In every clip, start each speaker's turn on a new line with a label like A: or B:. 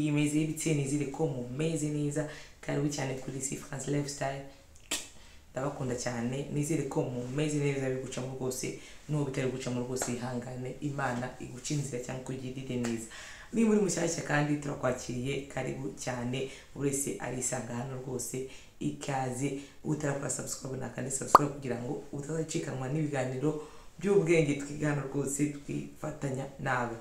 A: imeze y'ibitsina nizere ko mumeze neza. Karibu cyane kuri C France Lifestyle. Ndabakunda cyane, nizere ko mumeze neza bigucamo rwose, n'ubu bitari gucamo rwose ihangane, Imana iguca inzira cyangwa kugirire neza. Ni muri mushyashya kandi turakwakiriye, karibu cyane, urese arisanga hano rwose, ikaze. Utarakora subscribe nakandi subscribe kugira ngo utazacikanwa n'ibiganiro by'ubwenge twigana rwose twifatanya nawe.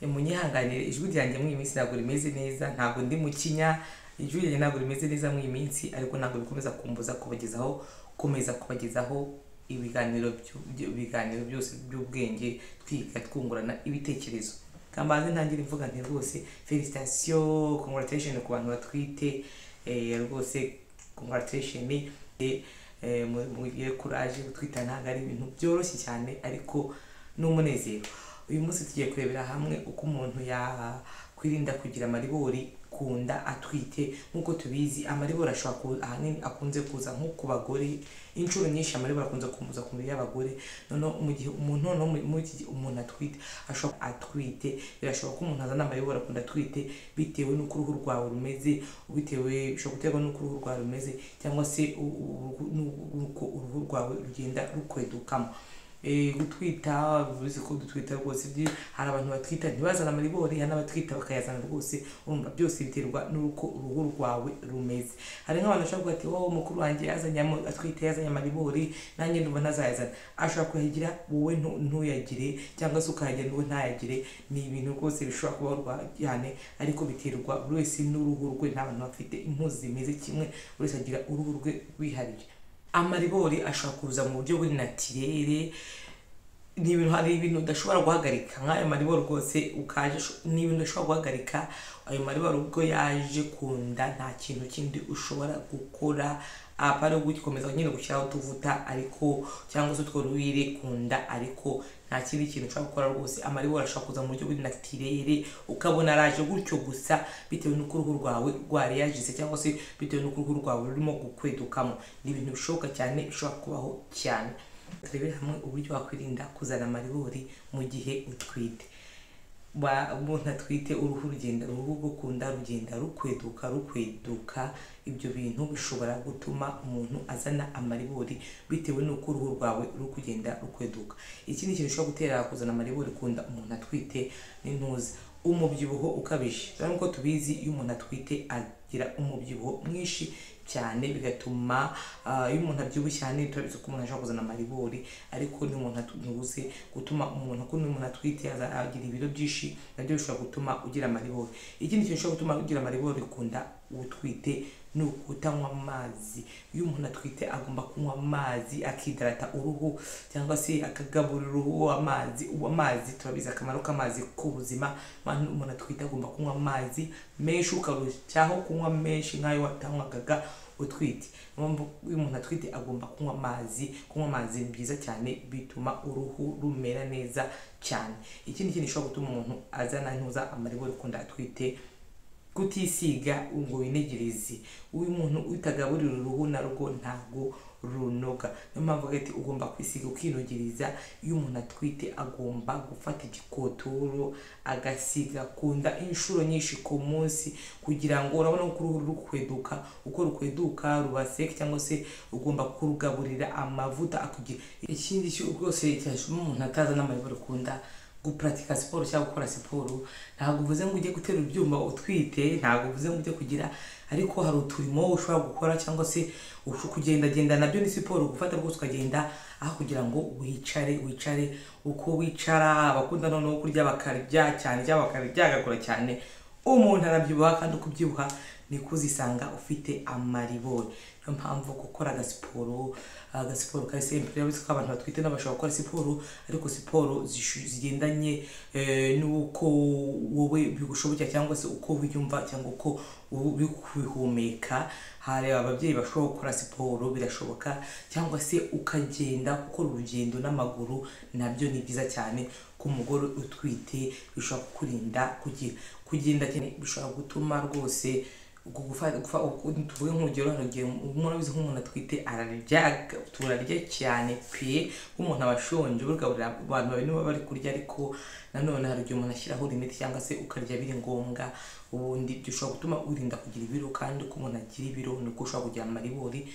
A: Munyihanganire ijwi ryanjye mu iminsi ntabwo rimeze neza, ntabwo ndi mu kinya, ijwi ryanjye ntabwo rimeze neza mu iminsi, ariko ntabwo bikomeza kumbuza kubagezaho ibiganiro byose by'ubwenge twiga twungurana ibitekerezo. Kambaze ntangira imvuga nti rwose felicitation, congratulations ku bantu batwite, rwose congratulations, mugire courage. Gutwita ntabwo ari ibintu byoroshye cyane, ariko n'umunezero. Uyu munsi tugiye kurebera hamwe uko umuntu yakwirinda kugira amaribori kunda atwite. Nkuko tubizi amaribori ashobora ahanini akunze kuza nko ku bagore, inshuro nyinshi amaribori akunze kumuza ku mibiri y'abagore. Noneho mu gihe umuntu atwite ashobora atwite, birashoboka ko umuntu azana amaribori akunda atwite bitewe n'uko uruhu rwawe rumeze, bishobora guterwa n'uko uruhu rwawe rumeze, cyangwa se n'uko uruhu rwawe rugenda rukwedukamo. Gutwita bivuze ko dutwita rwose, hari abantu batwita ntibazana amaribori, hari n'abatwita bakayazana rwose. Urumva byose biterwa n'uko uruhu rwawe rumeze. Hari nk'abantu bashobora kuvuga ati wowe mukuru wanjye yazanye amaribori, nanjye ndumva ntazayazana. Ashobora kuyagira wowe ntuyagire, cyangwa se ukayagira wowe ntayagire. Ni ibintu rwose bishobora kuba cyane, ariko biterwa buri wese n'uruhu rwe. Nta bantu bafite impuzu zimeze kimwe, buri wese agira uruhu rwe rwihariye. Amaribori ashobora kuza mu buryo buri naturel, hari ibintu udashobora guhagarika. Nk'ayo maribori rwose ukaje ni ibintu udashobora guhagarika. Ayo maribori ubwo yaje kunda, nta kintu kindi ushobora gukora apara gukomeza nyine gushyiraho tuvuta, ariko cyangwa se tw'uruwire kunda, ariko nta kindi kintu ushobora gukora rwose. Amaribori ashobora kuza mu buryo buri naturel, ukabona araje gutyo gusa bitewe n'uko uruhu rwawe rwareyagize, cyangwa se bitewe n'uko uruhu rwawe rurimo gukwedukamo. Ni ibintu bishoboka cyane, bishobora kubaho cyane. Turebere hamwe uburyo wakwirinda kuzana amaribori mu gihe utwite. Umuntu atwite uruhu rwo kunda rugenda rukweduka. Ibyo bintu bishobora gutuma umuntu azana amaribori bitewe n'uko uruhu rwawe ruri kugenda rukweduka. Ikindi kintu gishobora gutera kuzana amaribori kunda umuntu atwite n'intuza, umubyibuho ukabije. Nk'uko tubizi iyo umuntu atwite agira umubyibuho mwinshi cyane, bigatuma iyo umuntu abyibushye cyane turabizi ko umuntu ashobora kuzana amaribori. Ariko n'umuntu atubuze gutuma umuntu atwite agira ibiro byinshi, nabyo bishobora gutuma ugira amaribori. Ikindi kintu gishobora gutuma ugira amaribori kunda utwite ni ukutanywa amazi. Iyo umuntu atwite agomba kunywa amazi, akidrata uruhu, cyangwa se akagaburira uruhu amazi. Amazi turabizi akamaro k'amazi ku buzima. Umuntu atwite agomba kunywa amazi menshi, ukarushaho kunywa menshi nk'ayo watanywaga utwite. Iyo umuntu atwite agomba kunywa amazi. Kunywa amazi ni byiza cyane, bituma uruhu rumera neza cyane. Ikindi kintu gishobora gutuma umuntu azana amaribori kunda atwite, kutisiga ngo winegereze. Uyu muntu utagaburira uruhu narwo ntabwo runoga. Niyo mpamvu ati ugomba kwisiga ukinogereza. Iyo umuntu atwite agomba gufata igikotoro agasiga kunda inshuro nyinshi ku munsi, kugira ngo urabona uko uruhu rukweduka, uko rukweduka rubaseke, cyangwa se ugomba kurugaburira amavuta akugira. Ikindi rwose cyashuma umuntu ataza n'amaribori kunda, gupratika siporo cyangwa gukora siporo. Ntabwo uvuze ngo ujye gutera ibyuma utwite, ntabwo uvuze ngo ujye kugira, ariko hari uturimo ushobora gukora, cyangwa se kugendagenda nabyo ni siporo. Gufata rwose ukagenda aho kugira ngo wicare. Uko wicara abakunda noneho kurya bakarya cyane, cyangwa bakarya agakora cyane, umuntu arabyibuha, kandi uko ubyibuha niko uzisanga ufite amaribori. Niyo mpamvu gukora agasiporo kari simple. Yavuze ko abantu batwite n'abashobora gukora siporo, ariko siporo zigendanye n'uko wowe bigushobokera, cyangwa se uko wiyumva, cyangwa uko uri kwihumeka. Hari ababyeyi bashobora gukora siporo, birashoboka, cyangwa se ukagenda gukora urugendo n'amaguru. Nabyo ni byiza cyane ku mugore utwite, bishobora kukurinda kugenda cyane, bishobora gutuma rwose tuvuge nk'urugero umuntu abizi nk'umuntu atwite ararya, turarya cyane pe, nk'umuntu aba ashonje ugaburira abantu babiri niba bari kurya, ariko nanone hari igihe umuntu ashyiraho limite cyangwa se ukarya biri ngombwa, ubundi bishobora gutuma wirinda kugira ibiro, kandi uko umuntu agira ibiro niko ushobora kugira amaribori.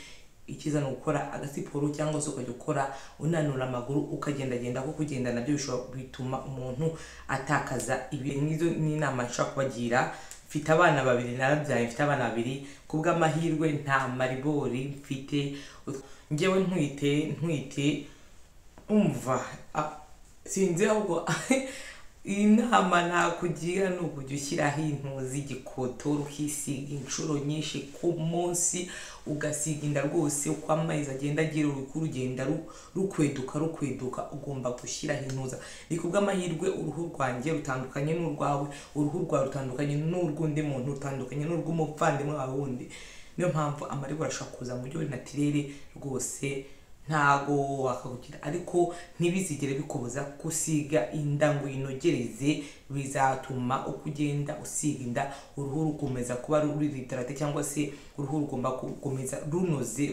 A: Ikiza ni gukora agasiporo cyangwa se ukajya ukora unanura amaguru ukagendagenda, kuko kugenda nabyo bishobora bituma umuntu atakaza ibiro. Nizo ni inama nshobora kubagira. Mfite abana babiri, narabyaye, mfite abana babiri, kubw'amahirwe nta maribori mfite. Njyewe ntwite umva sinzi ahubwo inama nakugira ni ukujya ushyiraho impu z'igikotori ukisiga inshuro nyinshi ku munsi, ugasiga inda rwose uko amezi agenda agira urugenda rukweduka, ugomba gushyiraho intuza. Ni kubw'amahirwe uruhu rwanjye rutandukanye n'urwawe, uruhu rwawe rutandukanye n'urw'undi muntu, rutandukanye n'urw'umuvandimwe wawe wundi. Niyo mpamvu amaribori ashobora kuza mu buryo buri natirere rwose, ntago wakagugira, ariko ntibizigere bikubuza gusiga inda ngo inogereze. Bizatuma uko ugenda usiga inda uruhu rukomeza kuba ruri hidrate, cyangwa se uruhu rugomba gukomeza runoze.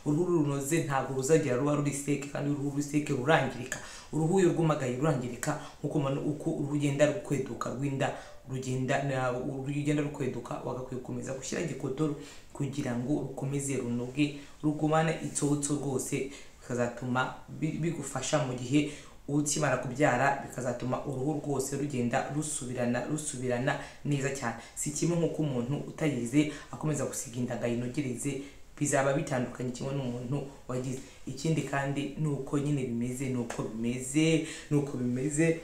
A: Uruhu runoze ntago ruzagera ruba ruri seke, kandi uruhu ruri seke rurangirika. Uruhu iyo rwumagaye rurangirika, uko uruhu rugenda rukweduka rw'inda rugenda rukweduka, wagakwiye gukomeza gushyira igikotori kugira ngo rukomeze runoge, rugumane itsotso rwose, bikazatuma bigufasha mu gihe ukimara kubyara, bikazatuma uruhu rwose rugenda rusubirana neza cyane. Si kimwe nk'uko umuntu utayize akomeza gusiga inda ngo ayinogereze, bizaba bitandukanye kimwe n'umuntu wagize. Ikindi kandi nuko nyine nuko bimeze.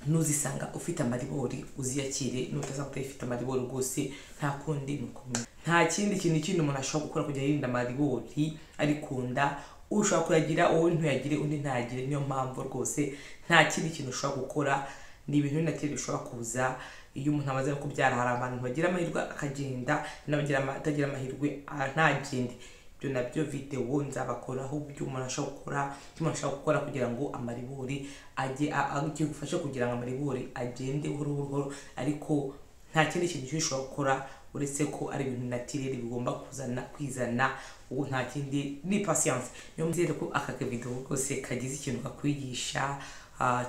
A: Nuzisanga ufite amaribori uziyakire, nutazaba utayifite amaribori rwose nta kundi nuko. Nta kindi kintu umuntu ashobora gukora kugira yirinda amaribori arikunda. Ushobora kuragira wowe ntuyagire, undi ntayagire. Niyo mpamvu rwose nta kindi kintu ushobora gukora, ni ibintu binateye bishobora kuza iyo umuntu amaze kubyara. Hari abantu bagira amahirwe akagenda, n'abatagira amahirwe ntagende. Ibyo nabyo video nzabakoraho uburyo umuntu ashobora gukora kugira ngo amaribori ajye gufasha kugira ngo amaribori agende buhoro, ariko nta kindi kintu ushobora gukora uretse ko ari ibintu natirere bigomba kwizana. ubu nta kindi ni patience. Niyo mzere ko aka video rwose kagize ikintu kakwigisha,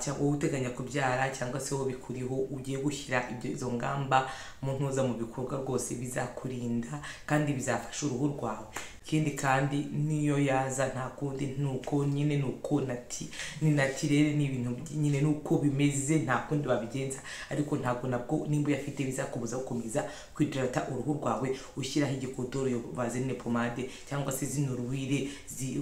A: cyangwa uteganya kubyara cyangwa se wo bikuriho ugiye gushyira izo ngamba mu ntuza mu bikorwa, rwose bizakurinda kandi bizafasha uruhu rwawe. Ikindi kandi niyo yaza nta kundi nuko nyine nuko ni natirere, ni ibintu nyine nuko bimeze, nta kundi babigenza. Ariko ntabwo nabwo nimba yafite bizakubuza gukomeza kwidrata uruhu rwawe, ushyiraho igikotori bazine pomade cyangwa se zino ruwire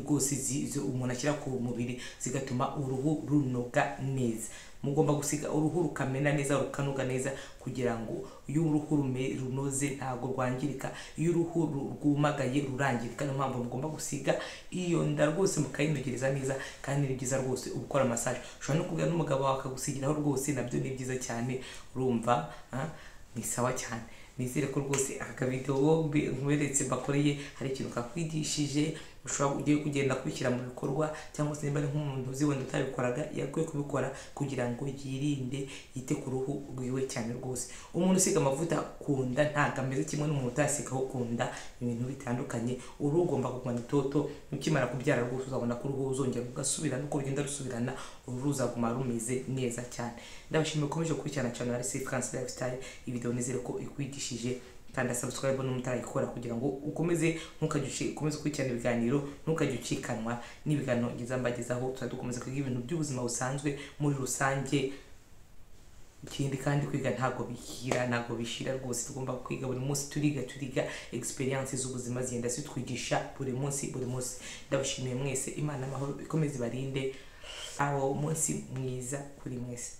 A: rwose umuntu ashyira ku mubiri zigatuma uruhu runoga neza. Mugomba gusiga uruhu rukamena neza, rukanoga neza, kugira ngo iyo uruhu runoze ntago rwangirika, iyo uruhu rwumagaye rurangirika. Niyo mpamvu mugomba gusiga iyo nda rwose mukayinogereza neza, kandi ni byiza rwose ukora massage. Ushobora no kubwira n'umugabo wawe akagusigiraho rwose, nabyo ni byiza cyane. Urumva ni sawa cyane. Nizere ko rwose aka video nkweretse bakoreye hari ikintu kakwigishije, ushobora ugiye kugenda kubishyira mu bikorwa, cyangwa se niba ari nk'umuntu uzi wenda utabikoraga yakwiye kubikora kugira ngo yirinde, yite ku ruhu rwiwe cyane rwose. Umuntu usiga amavuta ku nda ntabwo ameze kimwe n'umuntu utasigaho ku nda, ibintu bitandukanye. Uruhu ugomba kugumana itoto, ukimara kubyara rwose uzabona ko uruhu uzongera ugasubirana, uko rugenda rusubirana uruhu ruzaguma rumeze neza cyane. Ndabashimiye ukomeje gukurikirana channel Safe France Lifestyle. Iyi video nizere ko ikwigishije, kandi subscribe n'umutarayikora kugira ngo ukomeze gukurikirana ibiganiro, ntukajye ucikanwa n'ibiganiro ngizambagezaho. Tuzadukomeza kwiga ibintu by'ubuzima busanzwe muri rusange. Ikindi kandi kwiga ntago bishira rwose, tugomba kwiga buri munsi, turiga experience z'ubuzima zigenda zitwigisha buri munsi. Ndabashimiye mwese, Imana amahoro ikomeze barinde, aho umunsi mwiza kuri mwese.